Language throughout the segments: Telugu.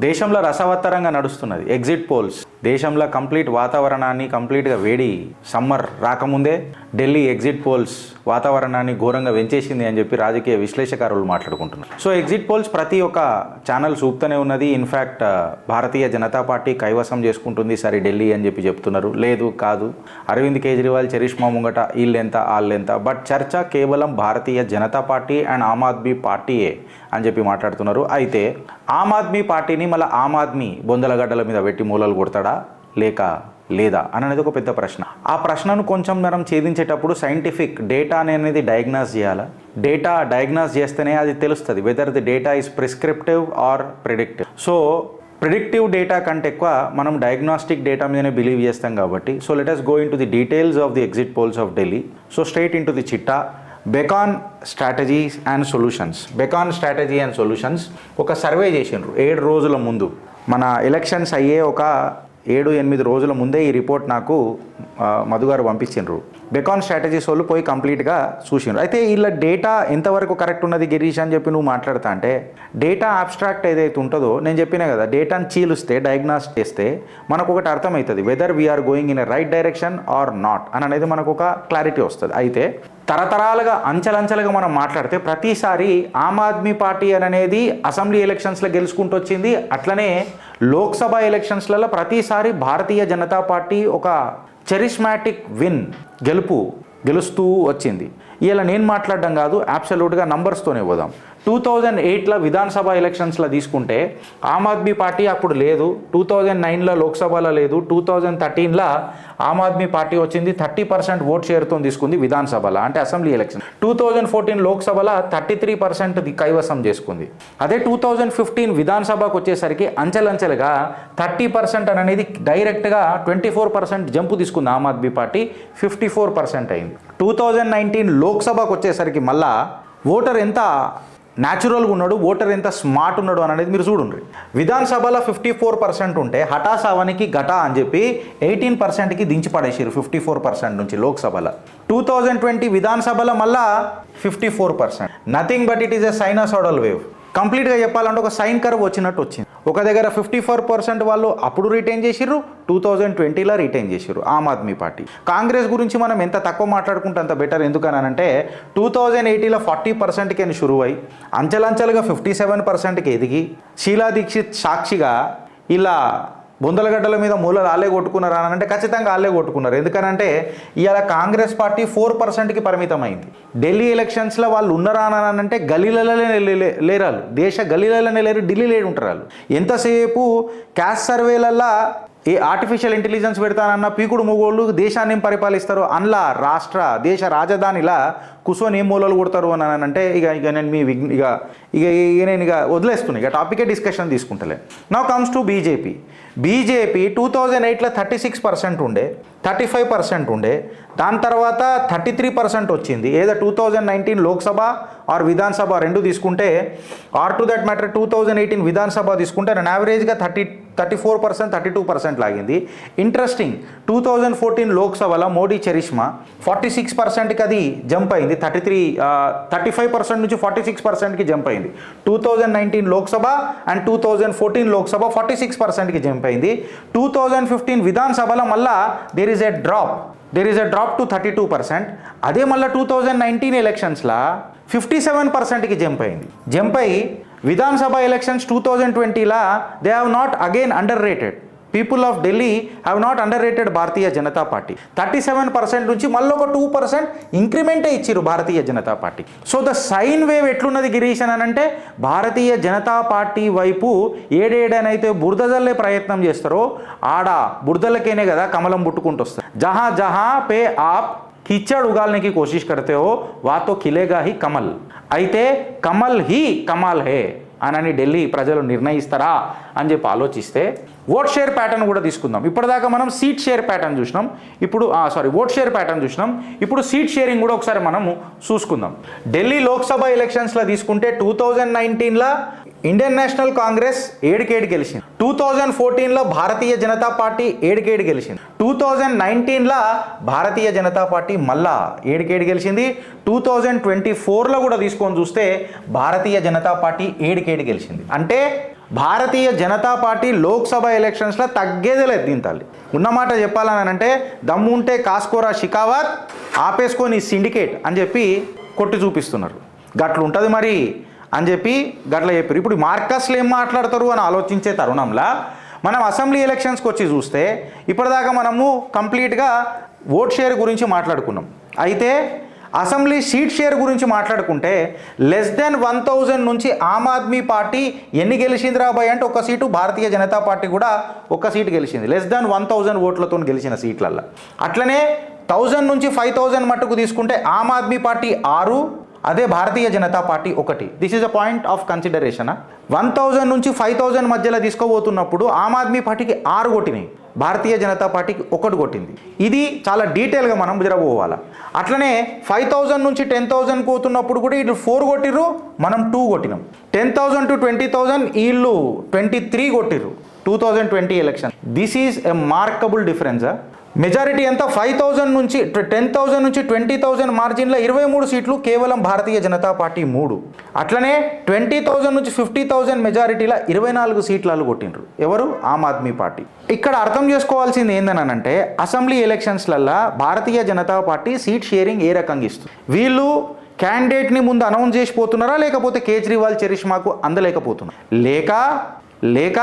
దేశంలో రసవత్తరంగా నడుస్తున్నది ఎగ్జిట్ పోల్స్. దేశంలో కంప్లీట్ వాతావరణాన్ని కంప్లీట్గా వేడి సమ్మర్ రాకముందే ఢిల్లీ ఎగ్జిట్ పోల్స్ వాతావరణాన్ని ఘోరంగా వెంచేసింది అని చెప్పి రాజకీయ విశ్లేషకారులు మాట్లాడుకుంటున్నారు. సో ఎగ్జిట్ పోల్స్ ప్రతి ఒక్క ఛానల్ చూపుతూనే ఉన్నది. ఇన్ఫ్యాక్ట్ భారతీయ జనతా పార్టీ కైవసం చేసుకుంటుంది సరే ఢిల్లీ అని చెప్పి చెప్తున్నారు. లేదు కాదు, అరవింద్ కేజ్రీవాల్ చరిష్మా ముంగట వీళ్ళెంత వాళ్ళెంత, బట్ చర్చ కేవలం భారతీయ జనతా పార్టీ అండ్ ఆమ్ ఆద్మీ పార్టీయే అని చెప్పి మాట్లాడుతున్నారు. అయితే ఆమ్ ఆద్మీ పార్టీని మళ్ళీ ఆమ్ ఆద్మీ బొందలగడ్డల మీద పెట్టి మూలలు కొడతాడా లేదా అనేది ఒక పెద్ద ప్రశ్న. ఆ ప్రశ్నను కొంచెం మనం ఛేదించేటప్పుడు సైంటిఫిక్ డేటా అనేది డయాగ్నాస్ చేయాలా. డేటా డయాగ్నాస్ చేస్తేనే అది తెలుస్తుంది whether the data is prescriptive or predictive. So predictive data కంటే ఎక్కువ మనం డయాగ్నాస్టిక్ డేటా మీదనే బిలీవ్ చేస్తాం కాబట్టి. So let us go into the details of the exit polls of Delhi. So straight into the chitta. Beacon strategies and solutions. Beacon strategy and solutions ఒక సర్వే చేసిండ్రు 7 రోజుల ముందు. మన ఎలక్షన్స్ అయ్యే ఒక 7-8 రోజుల ముందే ఈ రిపోర్ట్ నాకు మధు గారు పంపించిండ్రు. బెకాన్ స్ట్రాటజీస్ వాళ్ళు పోయి కంప్లీట్గా చూసిండ్రు. అయితే వీళ్ళ డేటా ఎంతవరకు కరెక్ట్ ఉన్నది గిరీష్ అని చెప్పి నువ్వు మాట్లాడుతా అంటే, డేటా అబ్స్ట్రాక్ట్ ఏదైతే ఉంటుందో నేను చెప్పినా కదా, డేటాను చీలుస్తే డయాగ్నాస్ చేస్తే మనకు ఒకటి అర్థమవుతుంది whether we are going in a right direction or not అని అనేది మనకు ఒక క్లారిటీ వస్తుంది. అయితే తరతరాలుగా అంచెలంచెలుగా మనం మాట్లాడితే ప్రతిసారి ఆమ్ ఆద్మీ పార్టీ అనేది అసెంబ్లీ ఎలక్షన్స్లో గెలుచుకుంటూ వచ్చింది. అట్లనే లోక్సభ ఎలక్షన్స్లలో ప్రతిసారి భారతీయ జనతా పార్టీ ఒక చరిష్మాటిక్ విన్ గెలుస్తూ వచ్చింది. ఇలా నేను మాట్లాడడం కాదు, అబ్సల్యూట్గా నంబర్స్తోనే పోదాం. 2008లో విధానసభ ఎలక్షన్స్లో తీసుకుంటే ఆమ్ ఆద్మీ పార్టీ అప్పుడు లేదు, 2009లో లోక్సభలో లేదు, 2013లో ఆమ్ ఆద్మీ పార్టీ వచ్చింది 30% ఓట్ షేర్తో తీసుకుంది విధానసభలో, అంటే అసెంబ్లీ ఎలక్షన్. 2014 లోక్సభలో 33% కైవసం చేసుకుంది. అదే 2015 విధానసభకు వచ్చేసరికి అంచెలంచెలుగా 30% అనేది డైరెక్ట్గా 24% జంపు తీసుకుంది ఆమ్ ఆద్మీ పార్టీ, 54% అయింది. 2019 లోక్సభకు వచ్చేసరికి మళ్ళా ఓటర్ ఎంత న్యాచురల్గా ఉన్నాడు, ఓటర్ ఎంత స్మార్ట్ ఉన్నాడు అనేది మీరు చూడండి. విధానసభలో 54% ఉంటే హఠాసావానికి ఘటా అని చెప్పి 18%కి దించి పడేసారు 54% నుంచి లోక్సభలో. 2020 విధానసభలో మళ్ళా 54%. Nothing but it is a sinusoidal wave. కంప్లీట్గా చెప్పాలంటే ఒక సైన్ కర్వ్ వచ్చినట్టు వచ్చింది. ఒక దగ్గర 54% వాళ్ళు అప్పుడు రిటైన్ చేసిర్రు, 2020లో రిటైన్ చేసిర్రు ఆమ్ ఆద్మీ పార్టీ. కాంగ్రెస్ గురించి మనం ఎంత తక్కువ మాట్లాడుకుంటే అంత బెటర్. ఎందుకనంటే 2018లో 40%కి షురువై అంచెలంచెలుగా 57%కి ఎదిగి షీలా దీక్షిత్ సాక్షిగా ఇలా బొందలగడ్డల మీద మూలలు ఆలే కొట్టుకున్నారు అని అంటే ఖచ్చితంగా ఆలే కొట్టుకున్నారు. ఎందుకనంటే ఇవాళ కాంగ్రెస్ పార్టీ 4%కి పరిమితమైంది. ఢిల్లీ ఎలక్షన్స్లో వాళ్ళు ఉన్నారా అని అంటే గలీలలోనే లేరాలు, దేశ గలీలలోనే లేరు, ఢిల్లీలో ఉంటారు వాళ్ళు. ఎంతసేపు క్యాస్ట్ సర్వేలల్లో ఏ ఆర్టిఫిషియల్ ఇంటెలిజెన్స్ పెడతానన్న పీకుడు మొగోళ్ళు దేశాన్ని ఏం పరిపాలిస్తారు, అందులో దేశ రాజధానిలా కూర్చొని ఏం మూలలు కొడతారు అని అంటే ఇక నేను నేను వదిలేస్తున్నాను, ఇక టాపికే డిస్కషన్ తీసుకుంటలే. నౌ కమ్స్ టు బీజేపీ 2008లో 36% ఉండే, 35% ఉండే, దాని తర్వాత 33% వచ్చింది. ఏదో 2019 లోక్సభ ఆర్ విధానసభ రెండు తీసుకుంటే, ఆర్ టు దట్ మ్యాటర్ 2018 విధానసభ తీసుకుంటే నేను యావరేజ్గా 34%, 32% లాగింది. ఇంట్రెస్టింగ్, 2014 లోక్సభలో మోడీ చరిష్మా 46%కి అది జంప్ అయింది, 35% నుంచి 46%కి జంప్ అయింది. 2019 లోక్సభ అండ్ 2014 లోక్సభ 46%కి జంప్ అయింది. 2015 విధానసభలో మళ్ళా there is a drop to 32%. అదే మళ్ళీ 2019 ఎలక్షన్స్లో 57%కి జంప్ అయ్యి విధానసభ ఎలక్షన్స్ 2020లో they have not again underrated. People of Delhi have not underrated Bharatiya Janata Party. 37% నుంచి మళ్ళీ ఒక 2% ఇంక్రిమెంటే ఇచ్చిరు Bharatiya Janata Party. So the sine wave ఎట్లున్నది గిరీష్ అని అంటే, భారతీయ జనతా పార్టీ వైపు ఏడేడనైతే బురద జల్లే ప్రయత్నం చేస్తారో ఆడ బురదలకేనే కదా కమలం పుట్టుకుంటూ వస్తారు. జహా పే ఆప్ కిచ్చడ్ ఉగాల్నేకి కోషిష్ కర్తే హో వాతో ఖిలేగా హీ కమల్. అయితే కమల్ హీ కమాల్ హే అని ఢిల్లీ ప్రజలు నిర్ణయిస్తారా అని చెప్పి ఆలోచిస్తే ఓట్ షేర్ ప్యాటర్న్ కూడా తీసుకుందాం. ఇప్పటిదాకా మనం సీట్ షేర్ ప్యాటర్న్ చూసినాం, ఇప్పుడు ఓట్ షేర్ ప్యాటర్న్ చూసినాం, ఇప్పుడు సీట్ షేరింగ్ కూడా ఒకసారి మనము చూసుకుందాం. ఢిల్లీ లోక్సభ ఎలక్షన్స్లో తీసుకుంటే 2019లో ఇండియన్ నేషనల్ కాంగ్రెస్ 7 గెలిచింది, 2014లో భారతీయ జనతా పార్టీ 7 గెలిచింది, 2019లో భారతీయ జనతా పార్టీ మళ్ళా 7 గెలిచింది, 2024లో కూడా తీసుకొని చూస్తే భారతీయ జనతా పార్టీ 7 గెలిచింది. అంటే భారతీయ జనతా పార్టీ లోక్సభ ఎలక్షన్స్లో తగ్గేదే లేదు దీని తల్లి. ఉన్నమాట చెప్పాలని అంటే దమ్ముంటే కాస్కోరా షికావత్ ఆపేసుకొని సిండికేట్ అని చెప్పి కొట్టి చూపిస్తున్నారు. గట్లు ఉంటుంది మరి అని చెప్పి గట్ల చెప్పారు. ఇప్పుడు మార్కస్లు ఏం మాట్లాడతారు అని ఆలోచించే తరుణంలో మనం అసెంబ్లీ ఎలక్షన్స్కి వచ్చి చూస్తే ఇప్పటిదాకా మనము కంప్లీట్గా ఓట్ షేర్ గురించి మాట్లాడుకున్నాం. అయితే అసెంబ్లీ సీట్ షేర్ గురించి మాట్లాడుకుంటే లెస్ దెన్ 1000 నుంచి ఆమ్ ఆద్మీ పార్టీ ఎన్ని గెలిచింది రాబాయ్ అంటే ఒక సీటు, భారతీయ జనతా పార్టీ కూడా ఒక సీటు గెలిచింది లెస్ దెన్ 1000 ఓట్లతో గెలిచిన సీట్లల్లో. అట్లనే 1000 నుంచి 5000 మట్టుకు తీసుకుంటే ఆమ్ ఆద్మీ పార్టీ 6, అదే Bharatiya Janata Party 1. This is a point of consideration. 1000 నుంచి 5000 మధ్యలో తీసుకోబోతున్నప్పుడు ఆమ్ ఆద్మీ పార్టీకి 6 కొట్టినాయి, భారతీయ జనతా పార్టీకి 1 కొట్టింది. ఇది చాలా డీటెయిల్గా మనం జరగబోవాలి. అట్లనే 5000 నుంచి 10,000 పోతున్నప్పుడు కూడా వీళ్ళు 4 కొట్టిర్రు, మనం 2 కొట్టినాం. 10,000 to 20,000 వీళ్ళు 23 కొట్టిర్రు 2020 election. This is a markable difference. Majority ఎంత 5000 నుంచి 10,000 నుంచి 20,000 మార్జిన్లో 23 సీట్లు కేవలం భారతీయ జనతా పార్టీ 3. అట్లనే 20,000 నుంచి 50,000 మెజారిటీలో 24 సీట్లు కొట్టిండ్రు ఎవరు, ఆమ్ ఆద్మీ పార్టీ. ఇక్కడ అర్థం చేసుకోవాల్సింది ఏందనంటే అసెంబ్లీ ఎలక్షన్స్లల్లో భారతీయ జనతా పార్టీ సీట్ షేరింగ్ ఏ రకంగా ఇస్తుంది. వీళ్ళు క్యాండిడేట్ని ముందు అనౌన్స్ చేసిపోతున్నారా, లేకపోతే కేజ్రీవాల్ చరిష్మాకు అందలేకపోతున్నారు, లేక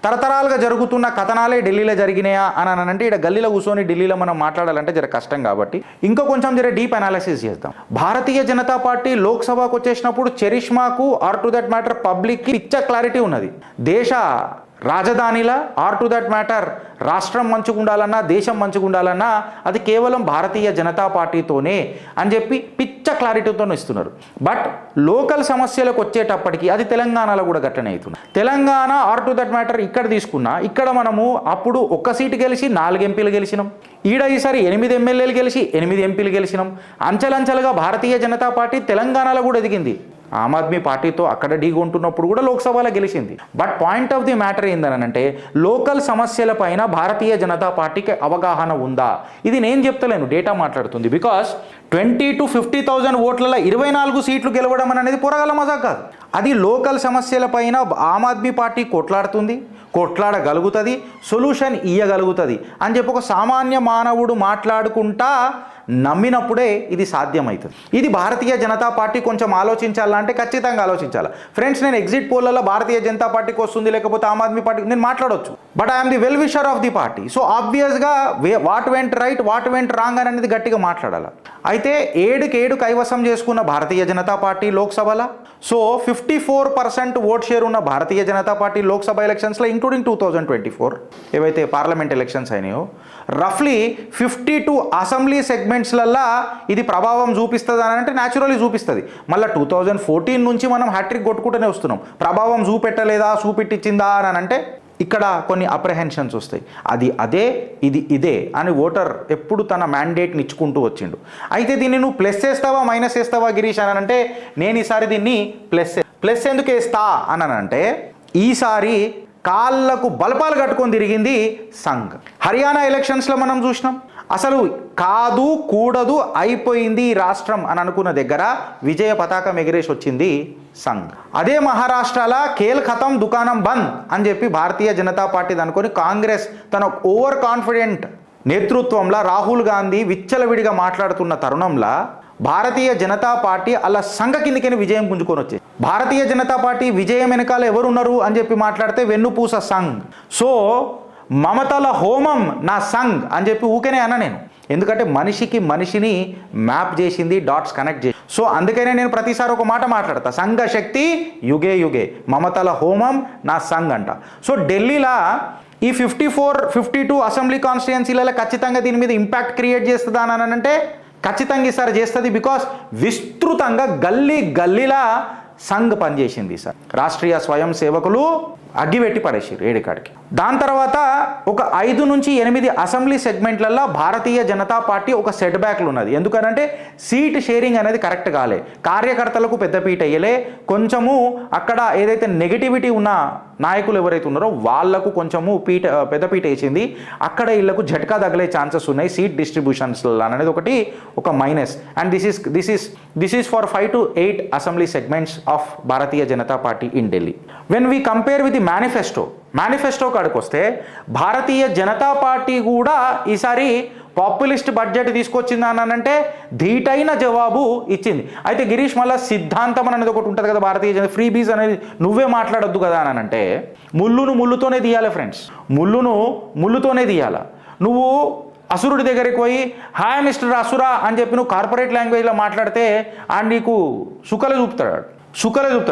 తరతరాలుగా జరుగుతున్న కథనాలే ఢిల్లీలో జరిగినాయా అని అంటే ఇక్కడ గల్లీలో కూర్చొని ఢిల్లీలో మనం మాట్లాడాలంటే జర కష్టం కాబట్టి ఇంకా కొంచెం జర డీప్ అనాలిసిస్ చేద్దాం. భారతీయ జనతా పార్టీ లోక్సభకు వచ్చేసినప్పుడు చరిష్మాకు ఆర్ టు దట్ మ్యాటర్ పబ్లిక్కి పిచ్చ క్లారిటీ ఉన్నది. దేశ రాజధానిలా ఆర్ టు దట్ మ్యాటర్ రాష్ట్రం మంచిగా ఉండాలన్నా దేశం మంచిగా ఉండాలన్నా అది కేవలం భారతీయ జనతా పార్టీతోనే అని చెప్పి పిచ్చ క్లారిటీతో ఇస్తున్నారు. బట్ లోకల్ సమస్యలకు వచ్చేటప్పటికి అది తెలంగాణలో కూడా గట్టనే అవుతుంది. Telangana or to that matter ఇక్కడ తీసుకున్నా, ఇక్కడ మనము అప్పుడు 1 సీటు గెలిచి 4 ఎంపీలు గెలిచినాం. ఈడ ఈసారి 8 ఎమ్మెల్యేలు గెలిచి 8 ఎంపీలు గెలిచినాం. అంచెలంచెలుగా భారతీయ జనతా పార్టీ తెలంగాణలో కూడా ఎదిగింది. ఆమ్ ఆద్మీ పార్టీతో అక్కడ ఢీకొంటున్నప్పుడు కూడా లోక్సభలో గెలిచింది. But point of the matter ఏందనంటే లోకల్ సమస్యల పైన భారతీయ జనతా పార్టీకి అవగాహన ఉందా? ఇది నేను చెప్తలేను, డేటా మాట్లాడుతుంది. బికాస్ 20 to 50,000 ఓట్లలో 24 సీట్లు గెలవడం అనేది పొరగల మజా కాదు. అది లోకల్ సమస్యల పైన ఆమ్ ఆద్మీ పార్టీ కొట్లాడగలుగుతుంది, సొల్యూషన్ ఇయ్యగలుగుతుంది అని చెప్పి ఒక సామాన్య మానవుడు మాట్లాడుకుంటా నమ్మినప్పుడే ఇది సాధ్యమవుతుంది. ఇది భారతీయ జనతా పార్టీ కొంచెం ఆలోచించాలంటే ఖచ్చితంగా ఆలోచించాలి. ఫ్రెండ్స్, నేను ఎగ్జిట్ పోల్లలో భారతీయ జనతా పార్టీకి వస్తుంది లేకపోతే ఆమ్ ఆద్మీ పార్టీకి నేను మాట్లాడవచ్చు, but I'm the well wisher of the party. So ఆబ్వియస్గా what went right what went wrong అనేది గట్టిగా మాట్లాడాలి. అయితే 7 కైవసం చేసుకున్న భారతీయ జనతా పార్టీ లోక్సభలో, సో 54% ఓట్ షేర్ ఉన్న భారతీయ జనతా పార్టీ లోక్సభ ఎలక్షన్స్లో ఇంక్లూడింగ్ 2024 ఏవైతే పార్లమెంట్ ఎలక్షన్స్ అయినాయో రఫ్లీ 52 అసెంబ్లీ సెగ్మెంట్స్లల్లో ఇది ప్రభావం చూపిస్తుంది అని అంటే న్యాచురల్లీ చూపిస్తుంది. మళ్ళీ 2014 నుంచి మనం హ్యాట్రిక్ కొట్టుకుంటూనే వస్తున్నాం. ప్రభావం చూపెట్టలేదా చూపెట్టించిందా అని అంటే ఇక్కడ కొన్ని అప్రహెన్షన్స్ వస్తాయి. అది అదే ఇది ఇదే అని ఓటర్ ఎప్పుడు తన మ్యాండేట్ని ఇచ్చుకుంటూ వచ్చిండు. అయితే దీన్ని నువ్వు ప్లస్ వేస్తావా మైనస్ వేస్తావా గిరీష్ అని అంటే నేను ఈసారి దీన్ని ప్లస్ ఎందుకు వేస్తా అని అంటే ఈసారి కాళ్ళకు బలపాలు కట్టుకొని తిరిగింది సంఘ్. హర్యానా ఎలక్షన్స్లో మనం చూసినాం, అసలు కాదు కూడదు అయిపోయింది ఈ రాష్ట్రం అని అనుకున్న దగ్గర విజయ పతాకం ఎగిరేసి వచ్చింది సంఘ్. అదే మహారాష్ట్రలో ఖేల్ ఖతం దుకాణం బంద్ అని చెప్పి భారతీయ జనతా పార్టీ అనుకొని కాంగ్రెస్ తన ఓవర్ కాన్ఫిడెంట్ నేతృత్వంలో రాహుల్ గాంధీ విచ్చలవిడిగా మాట్లాడుతున్న తరుణంలో భారతీయ జనతా పార్టీ అలా సంఘ కిందికని విజయం పుంజుకొని వచ్చేది. భారతీయ జనతా పార్టీ విజయం వెనకాల ఎవరున్నారు అని చెప్పి మాట్లాడితే వెన్నుపూస సంఘ్. సో మమతల హోమం నా సంఘ్ అని చెప్పి ఊకేనే అన్న నేను, ఎందుకంటే మనిషిని మ్యాప్ చేసింది, డాట్స్ కనెక్ట్ చేసి. సో అందుకనే నేను ప్రతిసారి ఒక మాట మాట్లాడతా, సంఘ శక్తి యుగే యుగే మమతల హోమం నా సంఘ్ అంట. సో ఢిల్లీలో ఈ 52 అసెంబ్లీ కాన్స్టిట్యుయెన్సీలలో ఖచ్చితంగా దీని మీద ఇంపాక్ట్ క్రియేట్ చేస్తుందా అని అంటే ఖచ్చితంగా ఈసారి చేస్తుంది. బికాస్ విస్తృతంగా గల్లీలా సంఘ్ పనిచేసింది సార్. రాష్ట్రీయ స్వయం సేవకులు అగ్గి పెట్టి పడేసారు ఏడికాడికి. దాని తర్వాత ఒక 5 నుంచి 8 అసెంబ్లీ సెగ్మెంట్లలో భారతీయ జనతా పార్టీ ఒక సెట్ బ్యాక్లు ఉన్నది. ఎందుకనంటే సీట్ షేరింగ్ అనేది కరెక్ట్ కాలే, కార్యకర్తలకు పెద్దపీట వేయలే, కొంచెము అక్కడ ఏదైతే నెగిటివిటీ ఉన్న నాయకులు ఎవరైతే ఉన్నారో వాళ్లకు కొంచెము పెద్దపీట వేసింది. అక్కడ వీళ్ళకు జట్కా తగిలే ఛాన్సెస్ ఉన్నాయి సీట్ డిస్ట్రిబ్యూషన్స్ అనేది ఒకటి ఒక minus. And this is for 5 to 8 assembly segments of Bharatiya Janata party in Delhi. When we compare with the manifesto కాడికి వస్తే భారతీయ జనతా పార్టీ కూడా ఈసారి పాపులిస్ట్ బడ్జెట్ తీసుకొచ్చింది అని అంటే ధీటైన జవాబు ఇచ్చింది. అయితే గిరీష్ మళ్ళీ సిద్ధాంతం అనేది ఒకటి ఉంటుంది కదా భారతీయ జనతా, ఫ్రీ బీజ్ అనేది నువ్వే మాట్లాడొద్దు కదా అని అంటే ముళ్ళుతోనే తీయాలి ఫ్రెండ్స్, ముళ్ళుతోనే తీయాలి. నువ్వు అసురుడి దగ్గరికి పోయి హాయ్ మిస్టర్ అసురా అని చెప్పి నువ్వు కార్పొరేట్ లాంగ్వేజ్లో మాట్లాడితే ఆయన నీకు సుఖలే చూపుతాడు.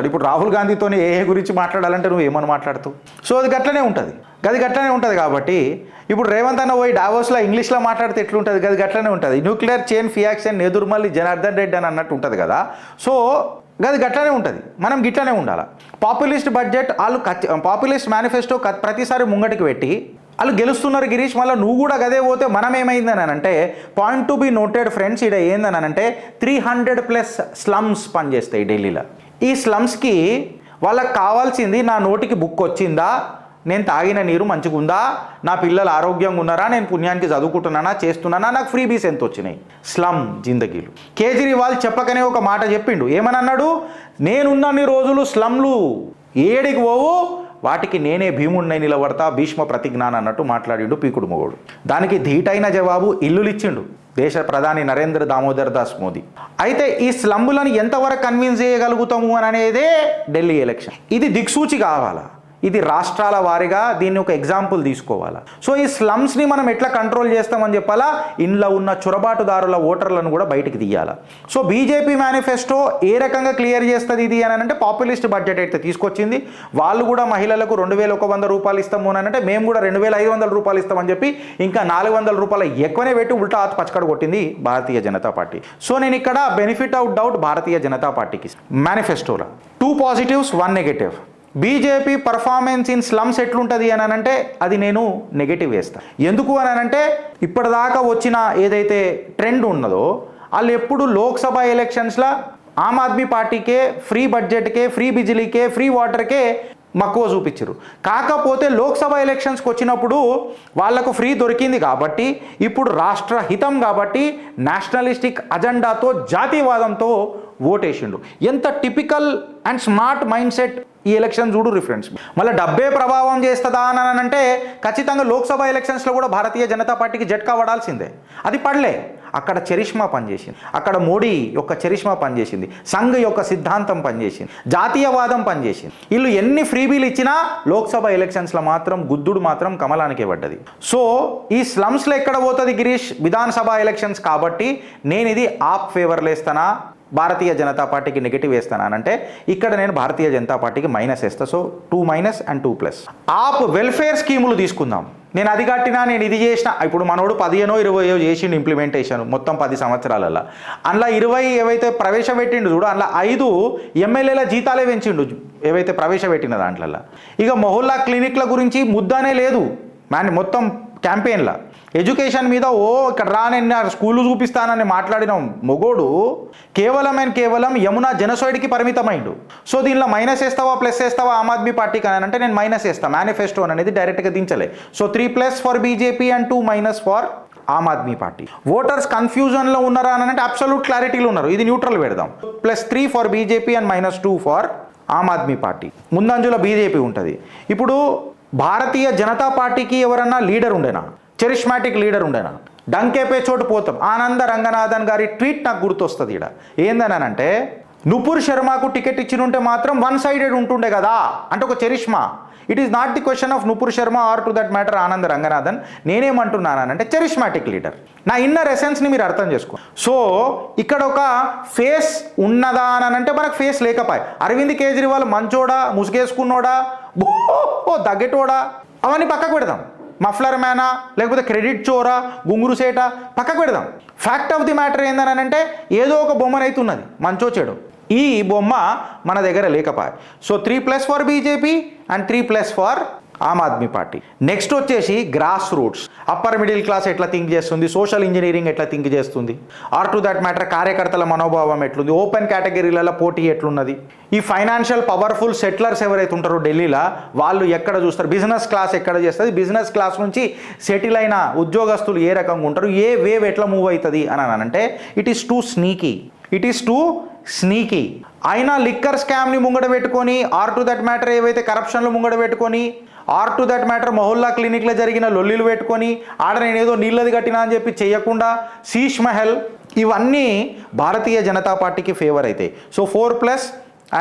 ఇప్పుడు రాహుల్ గాంధీతో ఏ గురించి మాట్లాడాలంటే నువ్వు ఏమని మాట్లాడుతావు? సో అది గట్లనే ఉంటుంది కాబట్టి ఇప్పుడు రేవంత్ అన్న పోయి డావోస్లో ఇంగ్లీష్లో మాట్లాడితే ఎట్లుంటుంది? గట్లనే ఉంటుంది. న్యూక్లియర్ చైన్ ఫియాక్షన్ నెదురుమల్లి జనార్దన్ రెడ్డి అని అన్నట్టు ఉంటుంది కదా. సో అది గట్లనే ఉంటుంది, మనం గిట్లనే ఉండాలి. పాపులిస్ట్ బడ్జెట్ వాళ్ళు పాపులిస్ట్ మేనిఫెస్టో ప్రతిసారి ముంగటికి పెట్టి వాళ్ళు గెలుస్తున్నారు గిరీష్. మళ్ళీ నువ్వు కూడా గదే పోతే మనం ఏమైందని అంటే point to be noted friends, ఇక్కడ ఏందని అంటే 300+ స్లమ్స్ పనిచేస్తాయి ఢిల్లీలో. ఈ స్లమ్స్కి వాళ్ళకి కావాల్సింది నా నోటికి బుక్ వచ్చిందా, నేను తాగిన నీరు మంచిగా ఉందా, నా పిల్లలు ఆరోగ్యంగా ఉన్నారా, నేను పుణ్యానికి చదువుకుంటున్నానా చేస్తున్నానా, నాకు ఫ్రీ బీస్ ఎంత వచ్చినాయి. స్లమ్ జిందగీలు. కేజ్రీవాల్ చెప్పకనే ఒక మాట చెప్పిండు. ఏమని అన్నాడు? నేనున్నన్ని రోజులు స్లమ్లు ఏడికి పోవు, వాటికి నేనే భీముడినై నిలబడతా, భీష్మ ప్రతిజ్ఞాన అన్నట్టు మాట్లాడిండు పీకుడు మొగోడు. దానికి ధీటైన జవాబు ఇల్లులు ఇచ్చిండు దేశ ప్రధాని నరేంద్ర దామోదర్ దాస్ మోదీ. అయితే ఈ స్లమ్లను ఎంతవరకు కన్విన్స్ చేయగలుగుతాము అని అనేదే ఢిల్లీ ఎలక్షన్. ఇది దిక్సూచి కావాలా, ఇది రాష్ట్రాల వారీగా దీన్ని ఒక ఎగ్జాంపుల్ తీసుకోవాలా. సో ఈ స్లమ్స్ని మనం ఎట్లా కంట్రోల్ చేస్తామని చెప్పాలా, ఇంట్లో ఉన్న చొరబాటుదారుల ఓటర్లను కూడా బయటికి తీయాలా. సో బీజేపీ మేనిఫెస్టో ఏ రకంగా క్లియర్ చేస్తుంది ఇది అని అంటే పాపులిస్ట్ బడ్జెట్ అయితే తీసుకొచ్చింది. వాళ్ళు కూడా మహిళలకు 2100 రూపాయలు ఇస్తాము అని అంటే మేము కూడా 2500 రూపాయలు ఇస్తామని చెప్పి ఇంకా 400 రూపాయలు ఎక్కువనే పెట్టి ఉల్టా ఆత్ పచ్చకడ కొట్టింది భారతీయ జనతా పార్టీ. సో నేను ఇక్కడ benefit out doubt Bharatiya Janata పార్టీకి మేనిఫెస్టోలో 2 positives 1 negative. BJP performance in slums ఎట్లుంటుంది అని అంటే అది నేను నెగటివ్ వేస్తాను. ఎందుకు అని అంటే ఇప్పటిదాకా వచ్చిన ఏదైతే ట్రెండ్ ఉన్నదో వాళ్ళు ఎప్పుడు లోక్సభ ఎలక్షన్స్లో ఆమ్ ఆద్మీ పార్టీకే, ఫ్రీ బడ్జెట్కే, ఫ్రీ బిజిలీకే, ఫ్రీ వాటర్కే మక్కువ చూపించారు. కాకపోతే లోక్సభ ఎలక్షన్స్కి వచ్చినప్పుడు వాళ్లకు ఫ్రీ దొరికింది కాబట్టి ఇప్పుడు రాష్ట్ర హితం కాబట్టి నేషనలిస్టిక్ అజెండాతో జాతీయవాదంతో ఓటేసిండు. ఎంత typical and smart mind set ఈ ఎలక్షన్ చూడు రిఫరెన్స్. మళ్ళీ డబ్బే ప్రభావం చేస్తుందా అని అంటే ఖచ్చితంగా లోక్సభ ఎలక్షన్స్లో కూడా భారతీయ జనతా పార్టీకి జట్కా పడాల్సిందే. అది పడలే. అక్కడ చరిష్మా పనిచేసింది, అక్కడ మోడీ యొక్క చరిష్మా పనిచేసింది, సంఘ్ యొక్క సిద్ధాంతం పనిచేసింది, జాతీయవాదం పనిచేసింది. వీళ్ళు ఎన్ని ఫ్రీబీలు ఇచ్చినా లోక్సభ ఎలక్షన్స్లో మాత్రం గుద్దుడు మాత్రం కమలానికే పడ్డది. సో ఈ స్లమ్స్లో ఎక్కడ పోతుంది గిరీష్? విధానసభ ఎలక్షన్స్ కాబట్టి నేను ఇది ఆప్ ఫేవర్లో వేస్తానా, భారతీయ జనతా పార్టీకి నెగిటివ్ వేస్తానంటే ఇక్కడ నేను భారతీయ జనతా పార్టీకి మైనస్ వేస్తా. So 2- and 2+. ఆప్ వెల్ఫేర్ స్కీములు తీసుకుందాం. నేను అది కట్టినా, నేను ఇది చేసిన. ఇప్పుడు మనోడు 15-20 చేసిండు ఇంప్లిమెంటేషన్ మొత్తం 10 సంవత్సరాలలో. అందులో 20 ఏవైతే ప్రవేశపెట్టిండు చూడు, అందులో 5 ఎమ్మెల్యేల జీతాలే పెంచిండు ఏవైతే ప్రవేశపెట్టిన దాంట్లో. ఇక మొహల్లా క్లినిక్ల గురించి ముద్దనే లేదు మొత్తం క్యాంపెయిన్లో. ఎడ్యుకేషన్ మీద ఇక్కడ నేను స్కూళ్ళు చూపిస్తానని మాట్లాడిన మొగోడు కేవలం యమునా జెనోసైడ్కి పరిమితమైండు. సో దీనిలో మైనస్ వేస్తావా ప్లస్ వేస్తావా ఆమ్ ఆద్మీ పార్టీకి అని అంటే నేను మైనస్ వేస్తాను. మేనిఫెస్టో అనేది డైరెక్ట్గా దించలే. So 3+ for BJP and 2- for Aam Aadmi Party. Voters కన్ఫ్యూజన్లో ఉన్నారా అని అంటే అబ్సల్యూట్ క్లారిటీలో ఉన్నారు. ఇది న్యూట్రల్ పెడదాం. +3 for BJP and -2 for Aam Aadmi Party. ముందంజులో బీజేపీ ఉంటుంది. ఇప్పుడు భారతీయ జనతా పార్టీకి ఎవరన్నా లీడర్ ఉండేనా, చరిష్మాటిక్ లీడర్ ఉండేనా? డంకేపే చోటు పోతాం. ఆనంద రంగనాథన్ గారి ట్వీట్ నాకు గుర్తొస్తుంది. ఇక్కడ ఏందని అంటే నుపూర్ శర్మకు టికెట్ ఇచ్చినుంటే మాత్రం 1-sided ఉంటుండే కదా అంటే ఒక charisma. It is not the question of Nupur Sharma or to that matter Anand Ranganathan. నేనేమంటున్నానంటే చరిష్మాటిక్ లీడర్. నా ఇన్నర్ ఎసెన్స్ని మీరు అర్థం చేసుకో. సో ఇక్కడ ఒక ఫేస్ ఉన్నదా అని అంటే మనకు ఫేస్ లేకపోయి. అరవింద్ కేజ్రీవాల్ మంచోడా, ముసుగేసుకున్నోడా, దగ్గెటోడా, అవన్నీ పక్కకు పెడదాం. మఫ్లర్ మ్యానా, లేకపోతే క్రెడిట్ చోరా, గుంగురు సేట పక్కకు పెడదాం. ఫ్యాక్ట్ ఆఫ్ ది మ్యాటర్ ఏందని అంటే ఏదో ఒక బొమ్మనైతున్నది మంచో చెడు. ఈ బొమ్మ మన దగ్గర లేకపోయే. So 3+ for BJP and 3+ for Aam Aadmi Party. Next వచ్చేసి grass roots, upper middle class ఎట్లా థింక్ చేస్తుంది, సోషల్ ఇంజనీరింగ్ ఎట్లా థింక్ చేస్తుంది, ఆర్ టు దట్ మ్యాటర్ కార్యకర్తల మనోభావం ఎట్లుంది, ఓపెన్ కేటగిరీలలో పోటీ ఎట్లున్నది, ఈ ఫైనాన్షియల్ పవర్ఫుల్ సెటిలర్స్ ఎవరైతే ఉంటారో ఢిల్లీలో వాళ్ళు ఎక్కడ చూస్తారు, బిజినెస్ క్లాస్ ఎక్కడ చేస్తుంది, బిజినెస్ క్లాస్ నుంచి సెటిల్ అయిన ఉద్యోగస్తులు ఏ రకంగా ఉంటారు, ఏ వేవ్ ఎట్లా మూవ్ అవుతుంది అని అంటే ఇట్ ఈస్ టూ స్నీకీ. అయినా లిక్కర్ స్కామ్ని ముంగడ పెట్టుకొని, ఆర్ టు దట్ మ్యాటర్ ఏవైతే కరప్షన్లు ముంగడ పెట్టుకొని, ఆర్ టు దట్ మ్యాటర్ మొహల్లా క్లినిక్లో జరిగిన లొల్లిలు పెట్టుకొని, ఆడ నేను ఏదో నీళ్ళది కట్టినా అని చెప్పి చేయకుండా, శీష్ మహల్, ఇవన్నీ భారతీయ జనతా పార్టీకి ఫేవర్ అవుతాయి. So 4+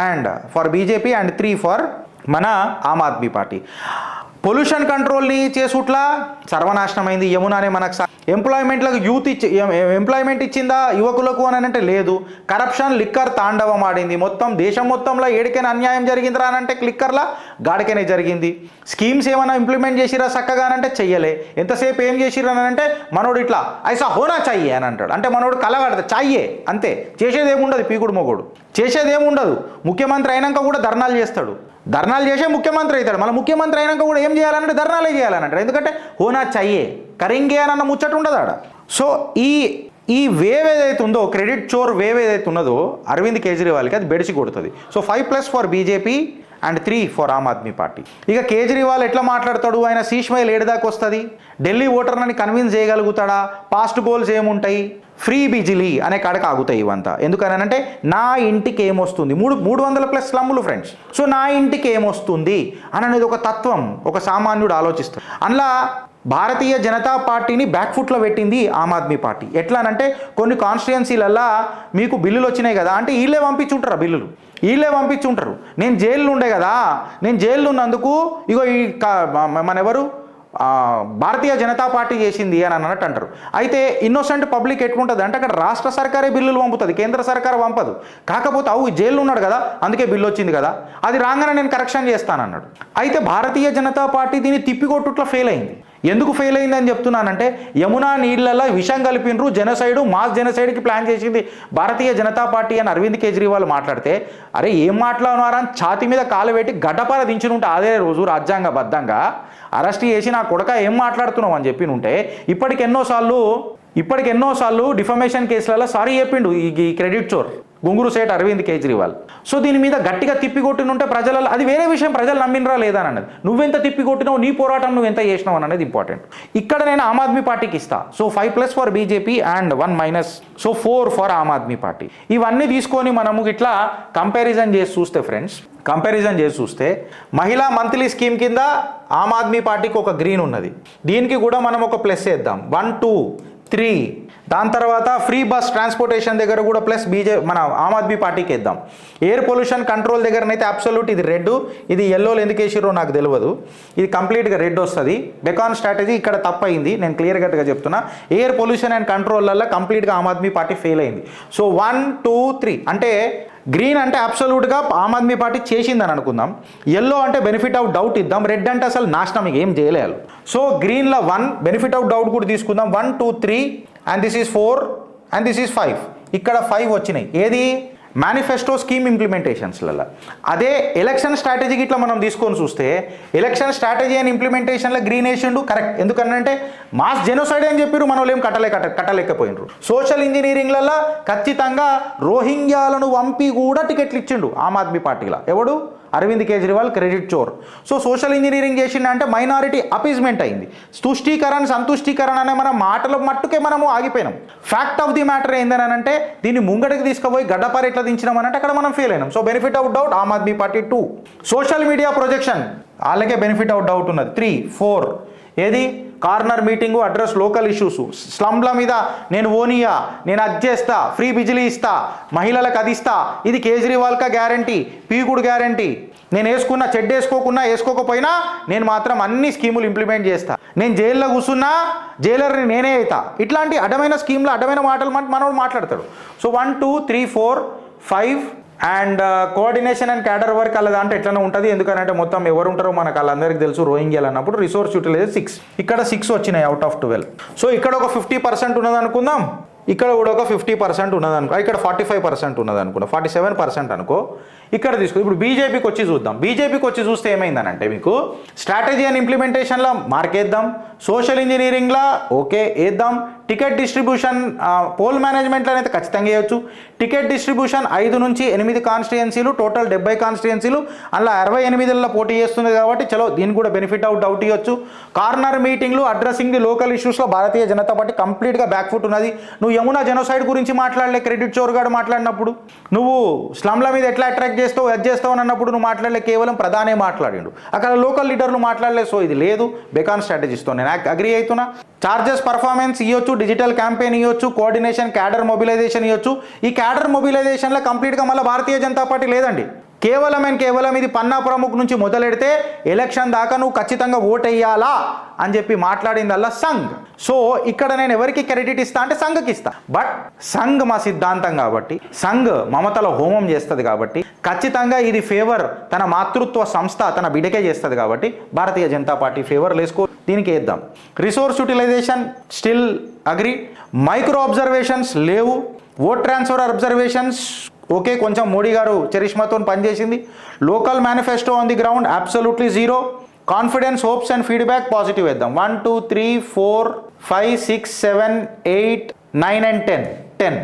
and for BJP and 3 for మన ఆమ్ ఆద్మీ పార్టీ. పొల్యూషన్ కంట్రోల్ని చేసుట్లా సర్వనాశనమైంది. యమునానే మనకు ఎంప్లాయ్మెంట్లకు ఎంప్లాయ్మెంట్ ఇచ్చిందా యువకులకు అని అంటే లేదు. కరప్షన్ లిక్కర్ తాండవం ఆడింది. మొత్తం దేశం మొత్తంలో ఏడికైనా అన్యాయం జరిగిందిరా అని అంటే లిక్కర్లా గాడికనే జరిగింది. స్కీమ్స్ ఏమైనా ఇంప్లిమెంట్ చేసిరా చక్కగానంటే చెయ్యలే. ఎంతసేపు ఏం చేసిరా అని అంటే మనోడు ఇట్లా ఐసా హోనా చాయ్యే అని అంటాడు. అంటే మనోడు కలగాడదు చాయ్యే అంతే, చేసేదేముండదు, పీకుడు మొగుడు చేసేదేముండదు. ముఖ్యమంత్రి అయినాక కూడా ధర్నాలు చేస్తాడు, ధర్నాలు చేసే ముఖ్యమంత్రి అవుతాడు. మళ్ళీ ముఖ్యమంత్రి అయినాక కూడా ఏం చేయాలంటే ధర్నాలే చేయాలనంటాడు. ఎందుకంటే హోనా చాయ్యే కరింగే అన్న ముచ్చట ఉండదు ఆడ. సో ఈ వేవ్ ఏదైతే ఉందో, క్రెడిట్ చోర్ వేవ్ ఏదైతే ఉన్నదో అరవింద్ కేజ్రీవాల్కి అది బెడిసి కొడుతుంది. So 5+ for BJP and 3 for Aam Aadmi party. ఇక కేజ్రీవాల్ ఎట్లా మాట్లాడతాడు, ఆయన శీష్మయ్య ఏడుదాకా వస్తుంది, ఢిల్లీ ఓటర్లని కన్విన్స్ చేయగలుగుతాడా, పాస్ట్ గోల్స్ ఏముంటాయి, ఫ్రీ బిజిలీ అనే కాడకు ఆగుతాయి ఇవంతా. ఎందుకనంటే నా ఇంటికి ఏమొస్తుంది, 300+ స్లమ్ములు ఫ్రెండ్స్. సో నా ఇంటికి ఏమొస్తుంది అని అనేది ఒక తత్వం ఒక సామాన్యుడు ఆలోచిస్తాడు. అందులో భారతీయ జనతా పార్టీని బ్యాక్ఫుట్లో పెట్టింది ఆమ్ ఆద్మీ పార్టీ. ఎట్లానంటే కొన్ని కాన్స్టిట్యుయెన్సీలల్లో మీకు బిల్లులు వచ్చినాయి కదా అంటే వీళ్ళే పంపించుంటారు, బిల్లులు వీళ్ళే పంపించుంటారు. నేను జైల్లో ఉండే కదా, నేను జైల్లో ఉన్నందుకు ఇగో ఈ మన ఎవరు భారతీయ జనతా పార్టీ చేసింది అని అన్నట్టు అంటారు. అయితే ఇన్నోసెంట్ పబ్లిక్ ఎట్లుంటుంది అంటే అక్కడ రాష్ట్ర సర్కారే బిల్లులు పంపుతుంది, కేంద్ర సర్కారు పంపదు. కాకపోతే జైల్లో ఉన్నాడు కదా అందుకే బిల్లు వచ్చింది కదా, అది రాగానే నేను కరెక్షన్ చేస్తానన్నాడు. అయితే భారతీయ జనతా పార్టీ దీన్ని తిప్పికొట్టుట్లా ఫెయిల్ అయింది. ఎందుకు ఫెయిల్ అయింది అని చెప్తున్నానంటే, యమునా నీళ్ళల్లో విషం కలిపినరు, మాస్ జెనసైడ్కి ప్లాన్ చేసింది భారతీయ జనతా పార్టీ అని అరవింద్ కేజ్రీవాల్ మాట్లాడితే, అరే ఏం మాట్లాడినారా అని ఛాతి మీద కాలు పెట్టి గడ్డపార దించునుంటే అదే రోజు రాజ్యాంగబద్ధంగా అరెస్ట్ చేసి నా కొడక ఏం మాట్లాడుతున్నావు అని చెప్పినుంటే, ఇప్పటికి ఎన్నోసార్లు డిఫమేషన్ కేసులలో సారీ చెప్పిండు ఈ క్రెడిట్ చోర్ గుంగురు సేట్ అరవింద్ కేజ్రీవాల్. సో దీని మీద గట్టిగా తిప్పికొట్టినుంటే ప్రజలలో అది వేరే విషయం, ప్రజలు నమ్మినరా లేదా అన్నది. నువ్వెంత తిప్పికొట్టినావు, నీ పోరాటం నువ్వు ఎంత చేసినావు అనేది ఇంపార్టెంట్. ఇక్కడ నేను ఆమ్ ఆద్మీ పార్టీకి ఇస్తా. So 5+ for BJP and 1- so 4 for Aam Aadmi party. ఇవన్నీ తీసుకొని మనము ఇట్లా కంపారిజన్ చేసి చూస్తే మహిళా మంత్లీ స్కీమ్ కింద ఆమ్ ఆద్మీ పార్టీకి ఒక గ్రీన్ ఉన్నది, దీనికి కూడా మనం ఒక ప్లస్ వేద్దాం 1, 2, 3. దాని తర్వాత ఫ్రీ బస్ ట్రాన్స్పోర్టేషన్ దగ్గర కూడా ప్లస్ మన ఆమ్ ఆద్మీ పార్టీకి ఇద్దాం. ఎయిర్ పొల్యూషన్ కంట్రోల్ దగ్గరనైతే అబ్సల్యూట్ ఇది రెడ్, ఇది ఎల్లోలో ఎందుకు వేసిరో నాకు తెలియదు, ఇది కంప్లీట్గా రెడ్ వస్తుంది. బెకాన్ స్ట్రాటజీ ఇక్కడ తప్పయింది, నేను క్లియర్ కట్గా చెప్తున్నా. ఎయిర్ పొల్యూషన్ అండ్ కంట్రోల్లో కంప్లీట్గా ఆమ్ ఆద్మీ పార్టీ ఫెయిల్ అయింది. సో 1, 2, 3 అంటే గ్రీన్ అంటే అబ్సల్యూట్గా ఆమ్ ఆద్మీ పార్టీ చేసిందని అనుకుందాం, ఎల్లో అంటే బెనిఫిట్ ఆఫ్ డౌట్ ఇద్దాం, రెడ్ అంటే అసలు నాశనం ఏం చేయలేదు. సో గ్రీన్లో 1 బెనిఫిట్ ఆఫ్ డౌట్ కూడా తీసుకుందాం, 1, 2, 3 and this is 4 and this is 5. ఇక్కడ 5 వచ్చినాయి ఏది మేనిఫెస్టో స్కీమ్ ఇంప్లిమెంటేషన్స్లలో. అదే ఎలక్షన్ స్ట్రాటజీకి ఇట్లా మనం తీసుకొని చూస్తే ఎలక్షన్ స్ట్రాటజీ అండ్ ఇంప్లిమెంటేషన్లో గ్రీన్ వేసిండు కరెక్ట్. ఎందుకంటే మాస్ జెనోసైడ్ అని చెప్పారు, మన వాళ్ళు ఏం కట్టలేకపోయినరు. సోషల్ ఇంజనీరింగ్లలో ఖచ్చితంగా రోహింగ్యాలను పంపి కూడా టికెట్లు ఇచ్చిండు ఆమ్ ఆద్మీ పార్టీలో. ఎవడు? అరవింద్ కేజ్రీవాల్ క్రెడిట్ చోర్. సో సోషల్ ఇంజనీరింగ్ చేసిండంటే మైనారిటీ అపీజ్మెంట్ అయింది. సంతుష్టీకరణ అనే మన మాటల మట్టుకే మనము ఆగిపోయినాం. ఫ్యాక్ట్ ఆఫ్ ది మ్యాటర్ ఏందని అంటే దీన్ని ముంగడికి తీసుకుపోయి గడ్డపార ఎట్లా దించినాం అంటే అక్కడ మనం ఫెయిల్ అయినాం. So benefit of doubt Aam Aadmi Party 2. Social media projection వాళ్ళకే బెనిఫిట్ ఆఫ్ డౌట్ ఉన్నది 3, 4. ఏది corner meeting, address local issues, స్లమ్ల మీద నేను ఓనియా, నేను అది చేస్తా, ఫ్రీ బిజిలీ ఇస్తా, మహిళలకు అది ఇస్తా, ఇది కేజ్రీవాల్కా గ్యారంటీ, పీకుడు గ్యారంటీ. నేను వేసుకున్నా చెడ్డ వేసుకోకపోయినా నేను మాత్రం అన్ని స్కీములు ఇంప్లిమెంట్ చేస్తా, నేను జైల్లో కూర్చున్నా జైలర్ని నేనే అవుతా. ఇట్లాంటి అడ్డమైన స్కీమ్లు అడ్డమైన మాటలు మనోడు మాట్లాడతాడు. So 1, 2, 3, 4, 5 and coordination and cadre work అలా అంటే ఎట్లనే ఉంటుంది. ఎందుకంటే మొత్తం ఎవరు ఉంటారో మనకు వాళ్ళందరికీ తెలుసు. రోహింగ్యాలు అన్నప్పుడు రిసోర్స్ యూటిలైజేషన్ 6, ఇక్కడ 6 వచ్చినాయి అవుట్ ఆఫ్ 12. సో ఇక్కడ ఒక 50% ఉన్నది అనుకుందాం, ఇక్కడ కూడా ఒక 50% ఉన్నది అనుకో, ఇక్కడ 45% ఉన్నది అనుకో, 47% అనుకో, ఇక్కడ తీసుకో. ఇప్పుడు బీజేపీకి వచ్చి చూద్దాం. బీజేపీకి వచ్చి చూస్తే ఏమైందనంటే మీకు స్ట్రాటజీ అండ్ ఇంప్లిమెంటేషన్లో మార్కేద్దాం, సోషల్ ఇంజనీరింగ్లో ఓకే వేద్దాం, టికెట్ డిస్ట్రిబ్యూషన్ పోల్ మేనేజ్మెంట్లో అయితే ఖచ్చితంగా వేయచ్చు. టికెట్ డిస్ట్రిబ్యూషన్ 5 నుంచి 8 కాన్స్టిట్యుయెన్సీలు, టోటల్ 70 కాన్స్టిట్యుయెన్సీలు, అందులో 68లో పోటీ చేస్తుంది కాబట్టి చలో దీనికి కూడా బెనిఫిట్ అవుట్ ఇవ్వచ్చు. కార్నర్ మీటింగ్లు, అడ్రసింగ్ ది లోకల్ ఇష్యూస్లో భారతీయ జనతా పార్టీ కంప్లీట్గా బ్యాక్ఫుట్ ఉన్నది. నువ్వు యమునా జెనోసైడ్ గురించి మాట్లాడలే, క్రెడిట్ చోరుగాడు మాట్లాడినప్పుడు, నువ్వు స్లమ్ల మీద ఎట్లా అట్రాక్ట్ చేస్తావు అది చేస్తావు అని అన్నప్పుడు నువ్వు మాట్లాడలే, కేవలం ప్రధానే మాట్లాడిండు, అక్కడ లోకల్ లీడర్లు మాట్లాడలే. సో ఇది లేదు, బెకాన్ స్ట్రాటజీస్తో నేను అగ్రీ అవుతున్నా. చార్జెస్ పర్ఫార్మెన్స్ ఇవ్వచ్చు, డిజిటల్ క్యాంపెయిన్ ఇవ్వచ్చు, కోఆర్డినేషన్, క్యాడర్ మొబిలైజేషన్ ఇవ్వచ్చు. ఈ క్యాడర్ మొబిలైజేషన్లో కంప్లీట్గా మళ్ళీ భారతీయ జనతా పార్టీ లేదండి. కేవలం ఇది పన్నా ప్రముఖ్ నుంచి మొదలెడితే ఎలక్షన్ దాకా నువ్వు ఖచ్చితంగా ఓట్ వేయాలా అని చెప్పి మాట్లాడిందల్లా సంఘ్. సో ఇక్కడ నేను ఎవరికి క్రెడిట్ ఇస్తా అంటే సంఘ్కి ఇస్తా. బట్ సంఘ్ మా సిద్ధాంతం కాబట్టి, సంఘ్ మమతల హోమం చేస్తుంది కాబట్టి, ఖచ్చితంగా ఇది ఫేవర్ తన మాతృత్వ సంస్థ తన బిడ్డకే చేస్తుంది కాబట్టి భారతీయ జనతా పార్టీ ఫేవర్ వేసుకో, దీనికి వేద్దాం. Resource utilisation still agree. Micro observations లేవు. ఓట్ ట్రాన్స్ఫర్ అబ్జర్వేషన్స్ ఓకే, కొంచెం మోడీ గారు చరిష్మాతో పనిచేసింది. Local manifesto on the ground absolutely zero. Confidence, hopes and feedback positive వేద్దాం. 1 2 3 4 5 6 7 8 9 and 10.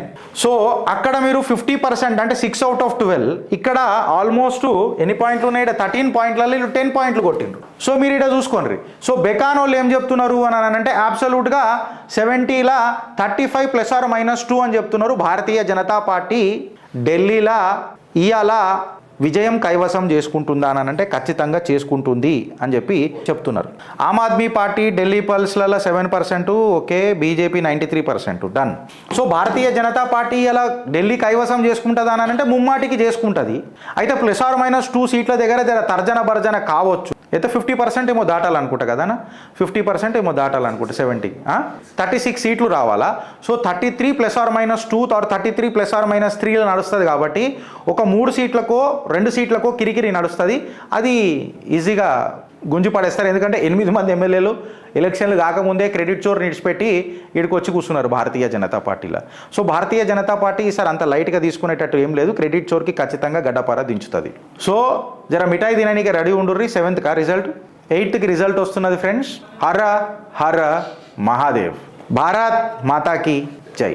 సో అక్కడ మీరు 50% అంటే 6 out of 12, ఇక్కడ ఆల్మోస్ట్ ఎన్ని పాయింట్లు ఉన్నాయి, 13 పాయింట్లలో 10 పాయింట్లు కొట్టిండ్రు. సో మీరు ఇక్కడ చూసుకోండి. సో బెకాన్ వాళ్ళు ఏం చెప్తున్నారు అని అంటే అబ్సల్యూట్గా 70లా 35 ±2 అని చెప్తున్నారు. భారతీయ జనతా పార్టీ ఢిల్లీలో ఇవాళ విజయం కైవసం చేసుకుంటుందా అని అంటే ఖచ్చితంగా చేసుకుంటుంది అని చెప్పి చెప్తున్నారు. ఆమ్ ఆద్మీ పార్టీ ఢిల్లీ పల్స్లలో 7%, okay, BJP 93%, done. So Bharatiya Janata Party ఇలా ఢిల్లీ కైవసం చేసుకుంటుందా అని అంటే ముమ్మాటికి చేసుకుంటుంది. అయితే ±2 సీట్ల దగ్గర తర్జన భర్జన కావచ్చు. అయితే 50% ఏమో దాటాలనుకుంటా కదా, 50% ఏమో దాటాలనుకుంటా, 70 36 సీట్లు రావాలా. సో 33 ±2 or 33 ±3 నడుస్తుంది కాబట్టి ఒక 3 సీట్లకో 2 సీట్లకో కిరికిరి నడుస్తుంది. అది ఈజీగా గుంజి పడేస్తారు. ఎందుకంటే 8 మంది ఎమ్మెల్యేలు ఎలక్షన్లు కాకముందే క్రెడిట్ చోర్ నిడిచిపెట్టి ఇక్కడికి వచ్చి కూర్చున్నారు భారతీయ జనతా పార్టీలో. సో భారతీయ జనతా పార్టీ ఈసారి అంత లైట్గా తీసుకునేటట్టు ఏం లేదు, క్రెడిట్ చోర్కి ఖచ్చితంగా గడ్డపార దించుతుంది. సో జర మిఠాయి తినడానికి రెడీ ఉండుర్రి. 7th రిజల్ట్, 8th రిజల్ట్ వస్తున్నది ఫ్రెండ్స్. హర హర మహాదేవ్. భారత్ మాతాకి జై.